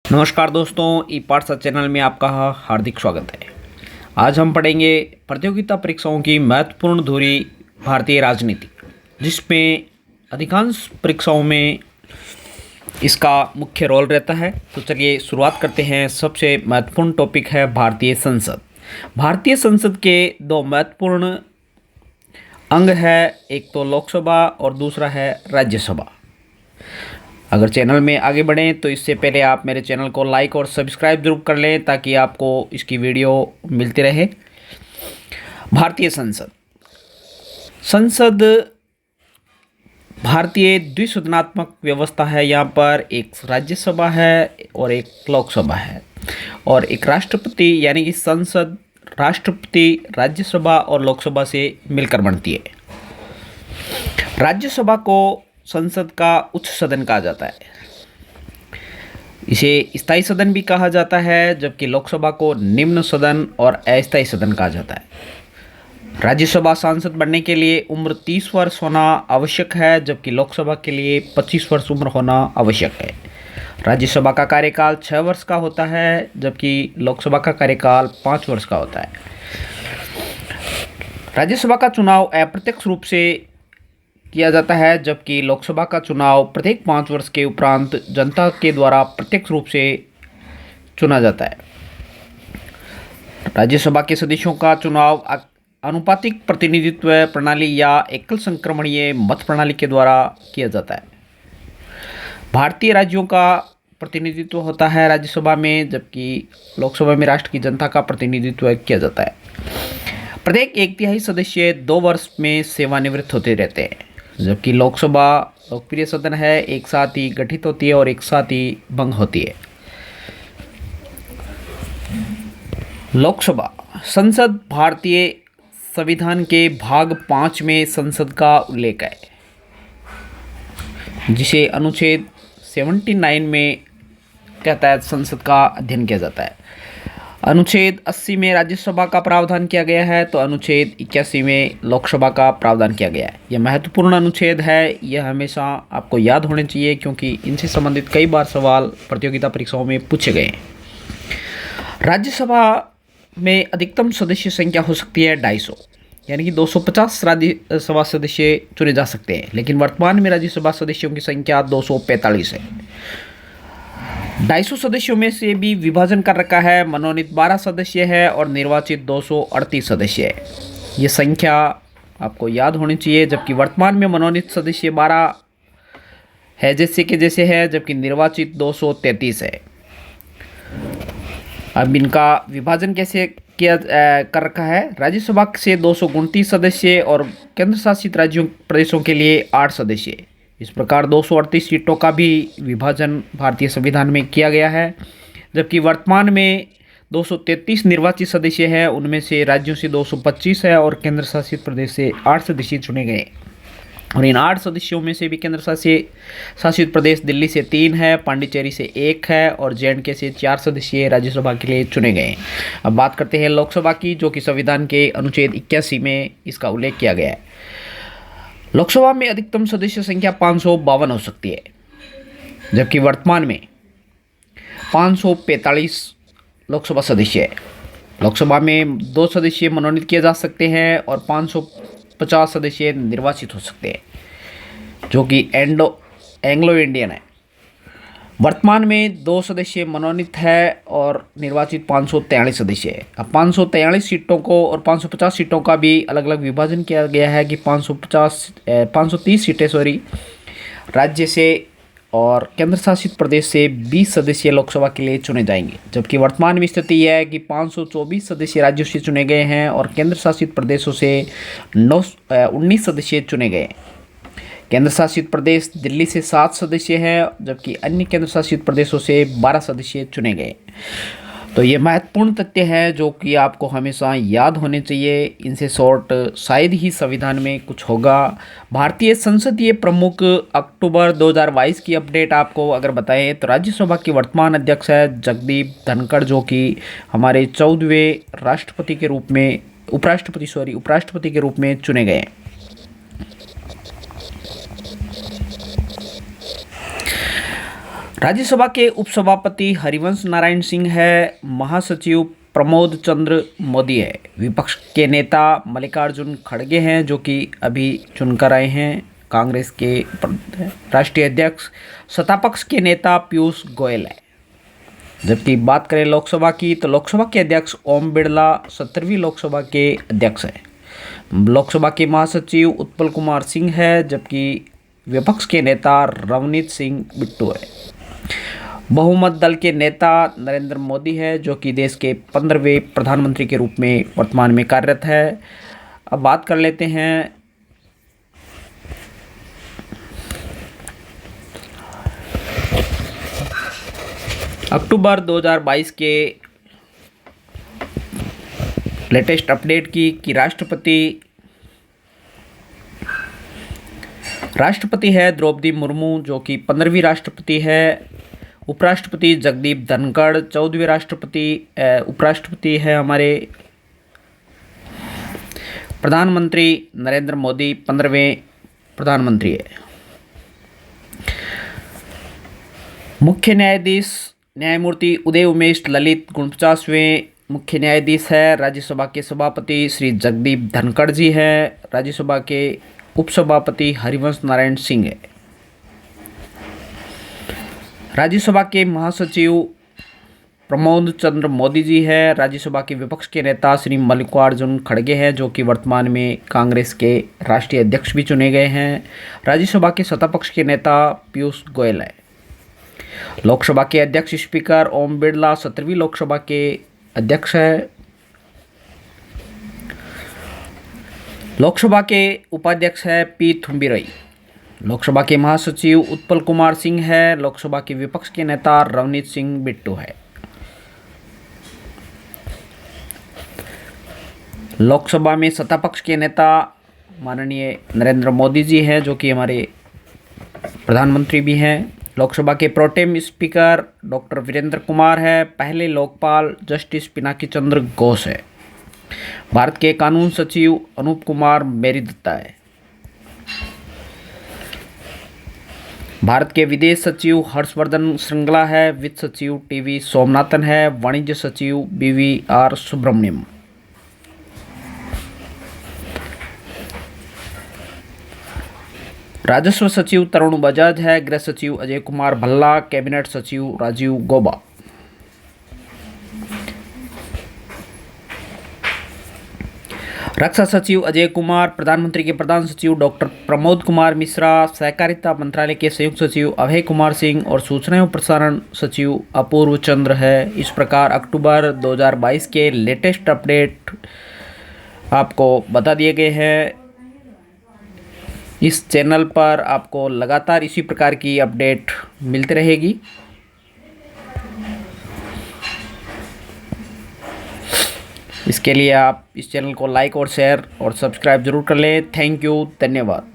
नमस्कार दोस्तों, ई पाठशाला चैनल में आपका हार्दिक स्वागत है। आज हम पढ़ेंगे प्रतियोगिता परीक्षाओं की महत्वपूर्ण धुरी भारतीय राजनीति, जिसमें अधिकांश परीक्षाओं में इसका मुख्य रोल रहता है। तो चलिए शुरुआत करते हैं। सबसे महत्वपूर्ण टॉपिक है भारतीय संसद। भारतीय संसद के दो महत्वपूर्ण अंग है, एक तो लोकसभा और दूसरा है राज्यसभा। अगर चैनल में आगे बढ़ें तो इससे पहले आप मेरे चैनल को लाइक और सब्सक्राइब जरूर कर लें ताकि आपको इसकी वीडियो मिलती रहे। भारतीय संसद भारतीय द्विसदनात्मक व्यवस्था है। यहाँ पर एक राज्यसभा है और एक लोकसभा है और एक राष्ट्रपति, यानी कि संसद राष्ट्रपति, राज्यसभा और लोकसभा से मिलकर बनती है। राज्यसभा को संसद का उच्च सदन कहा जाता है। इसे स्थायी सदन भी कहा जाता है, जबकि लोकसभा को निम्न सदन और अस्थायी सदन कहा जाता है। राज्यसभा सांसद बनने के लिए उम्र 30 वर्ष होना आवश्यक है, जबकि लोकसभा के लिए 25 वर्ष उम्र होना आवश्यक है। राज्यसभा का कार्यकाल 6 वर्ष का होता है, जबकि लोकसभा का कार्यकाल 5 वर्ष का होता है। राज्यसभा का चुनाव अप्रत्यक्ष रूप से किया जाता है, जबकि लोकसभा का चुनाव प्रत्येक 5 वर्ष के उपरांत जनता के द्वारा प्रत्यक्ष रूप से चुना जाता है। राज्यसभा के सदस्यों का चुनाव आनुपातिक प्रतिनिधित्व प्रणाली या एकल संक्रमणीय मत प्रणाली के द्वारा किया जाता है। भारतीय राज्यों का प्रतिनिधित्व होता है राज्यसभा में, जबकि लोकसभा में राष्ट्र की जनता का प्रतिनिधित्व किया जाता है। प्रत्येक 1/3 सदस्य 2 वर्ष में सेवानिवृत्त होते रहते हैं, जबकि लोकसभा लोकप्रिय सदन है, एक साथ ही गठित होती है और एक साथ ही भंग होती है। लोकसभा संसद भारतीय संविधान के भाग 5 में संसद का उल्लेख है, जिसे अनुच्छेद 79 में के तहत संसद का अध्ययन किया जाता है। अनुच्छेद 80 में राज्यसभा का प्रावधान किया गया है, तो अनुच्छेद 81 में लोकसभा का प्रावधान किया गया है। यह महत्वपूर्ण अनुच्छेद है, यह हमेशा आपको याद होने चाहिए क्योंकि इनसे संबंधित कई बार सवाल प्रतियोगिता परीक्षाओं में पूछे गए हैं। राज्यसभा में अधिकतम सदस्य संख्या हो सकती है 250, यानी कि 250 राज्यसभा सदस्य चुने जा सकते हैं, लेकिन वर्तमान में राज्यसभा सदस्यों की संख्या 245 है। 250 सदस्यों में से भी विभाजन कर रखा है। मनोनीत 12 सदस्य है और निर्वाचित 238 सदस्य है। ये संख्या आपको याद होनी चाहिए, जबकि वर्तमान में मनोनीत सदस्य 12 है जैसे के जैसे है, जबकि निर्वाचित 233 है। अब इनका विभाजन कैसे किया कर रखा है। राज्यसभा से 229 सदस्य और केंद्र शासित राज्यों प्रदेशों के लिए 8 सदस्य। इस प्रकार 238 सीटों का भी विभाजन भारतीय संविधान में किया गया है, जबकि वर्तमान में 233 निर्वाचित सदस्य हैं। उनमें से राज्यों से 225 है और केंद्र शासित प्रदेश से 8 सदस्य चुने गए। और इन 8 सदस्यों में से भी केंद्र शासित प्रदेश दिल्ली से 3 है, पांडिचेरी से 1 है और J&K से 4 सदस्य राज्यसभा के लिए चुने गए। अब बात करते हैं लोकसभा की, जो कि संविधान के अनुच्छेद 81 में इसका उल्लेख किया गया है। लोकसभा में अधिकतम सदस्य संख्या 552 हो सकती है, जबकि वर्तमान में 545 लोकसभा सदस्य है। लोकसभा में 2 सदस्य मनोनीत किए जा सकते हैं और 550 सदस्य निर्वाचित हो सकते हैं, जो कि एंग्लो इंडियन है। वर्तमान में 2 सदस्य मनोनीत है और निर्वाचित 543 सदस्य है। अब 543 सीटों को और 550 सीटों का भी अलग अलग विभाजन किया गया है कि 530 सीटें राज्य से और केंद्र शासित प्रदेश से 20 सदस्य लोकसभा के लिए चुने जाएंगे, जबकि वर्तमान में स्थिति यह है कि 524 सदस्य राज्यों से चुने गए हैं और केंद्र शासित प्रदेशों से 19 सदस्य चुने गए। केंद्र शासित प्रदेश दिल्ली से 7 सदस्य हैं, जबकि अन्य केंद्र शासित प्रदेशों से 12 सदस्य चुने गए। तो ये महत्वपूर्ण तथ्य है जो कि आपको हमेशा याद होने चाहिए। इनसे शॉर्ट शायद ही संविधान में कुछ होगा। भारतीय संसदीय प्रमुख अक्टूबर 2022 की अपडेट आपको अगर बताएं तो राज्यसभा के वर्तमान अध्यक्ष है जगदीप धनखड़, जो कि हमारे 14वें राष्ट्रपति के रूप में उपराष्ट्रपति के रूप में चुने गए। राज्यसभा के उपसभापति हरिवंश नारायण सिंह है। महासचिव प्रमोद चंद्र मोदी है। विपक्ष के नेता मल्लिकार्जुन खड़गे हैं, जो कि अभी चुनकर आए हैं। कांग्रेस के राष्ट्रीय अध्यक्ष सत्तापक्ष के नेता पीयूष गोयल है। जबकि बात करें लोकसभा की, तो लोकसभा के अध्यक्ष ओम बिरला 17वीं लोकसभा के अध्यक्ष हैं। लोकसभा के महासचिव उत्पल कुमार सिंह है, जबकि विपक्ष के नेता रवनीत सिंह बिट्टू है। बहुमत दल के नेता नरेंद्र मोदी है, जो कि देश के 15वें प्रधानमंत्री के रूप में वर्तमान में कार्यरत है। अब बात कर लेते हैं अक्टूबर 2022 के लेटेस्ट अपडेट की कि राष्ट्रपति है द्रौपदी मुर्मू, जो कि 15वीं राष्ट्रपति है। उपराष्ट्रपति जगदीप धनखड़ 14वें उपराष्ट्रपति है हमारे। प्रधानमंत्री नरेंद्र मोदी 15वें प्रधानमंत्री है। मुख्य न्यायाधीश न्यायमूर्ति उदय उमेश ललित 49वें मुख्य न्यायाधीश है। राज्यसभा के सभापति श्री जगदीप धनखड़ जी हैं। राज्यसभा के उपसभापति हरिवंश नारायण सिंह है। राज्यसभा के महासचिव प्रमोद चंद्र मोदी जी है। राज्यसभा के विपक्ष के नेता श्री मल्लिकार्जुन खड़गे हैं, जो कि वर्तमान में कांग्रेस के राष्ट्रीय अध्यक्ष भी चुने गए हैं। राज्यसभा के सत्तापक्ष के नेता पीयूष गोयल है। लोकसभा के अध्यक्ष स्पीकर ओम बिरला 17वीं लोकसभा के अध्यक्ष है। लोकसभा के उपाध्यक्ष है पी थुम्बिरई। लोकसभा के महासचिव उत्पल कुमार सिंह है। लोकसभा के विपक्ष के नेता रवनीत सिंह बिट्टू है। लोकसभा में सत्तापक्ष के नेता माननीय नरेंद्र मोदी जी हैं, जो कि हमारे प्रधानमंत्री भी हैं। लोकसभा के pro tem speaker doctor Virendra Kumar है। पहले लोकपाल जस्टिस पिनाकी चंद्र घोष है। भारत के कानून सचिव अनूप कुमार मेरी दत्ता है। भारत के विदेश सचिव हर्षवर्धन श्रृंगला है। वित्त सचिव टीवी सोमनाथन है। वाणिज्य सचिव BVR सुब्रमण्यम। राजस्व सचिव तरुण बजाज है। गृह सचिव अजय कुमार भल्ला। कैबिनेट सचिव राजीव गौबा। रक्षा सचिव अजय कुमार। प्रधानमंत्री के प्रधान सचिव डॉक्टर प्रमोद कुमार मिश्रा। सहकारिता मंत्रालय के संयुक्त सचिव अभय कुमार सिंह और सूचना एवं प्रसारण सचिव अपूर्व चंद्र है। इस प्रकार अक्टूबर 2022 के लेटेस्ट अपडेट आपको बता दिए गए हैं। इस चैनल पर आपको लगातार इसी प्रकार की अपडेट मिलती रहेगी। इसके लिए आप इस चैनल को लाइक और शेयर और सब्सक्राइब जरूर कर लें। थैंक यू, धन्यवाद।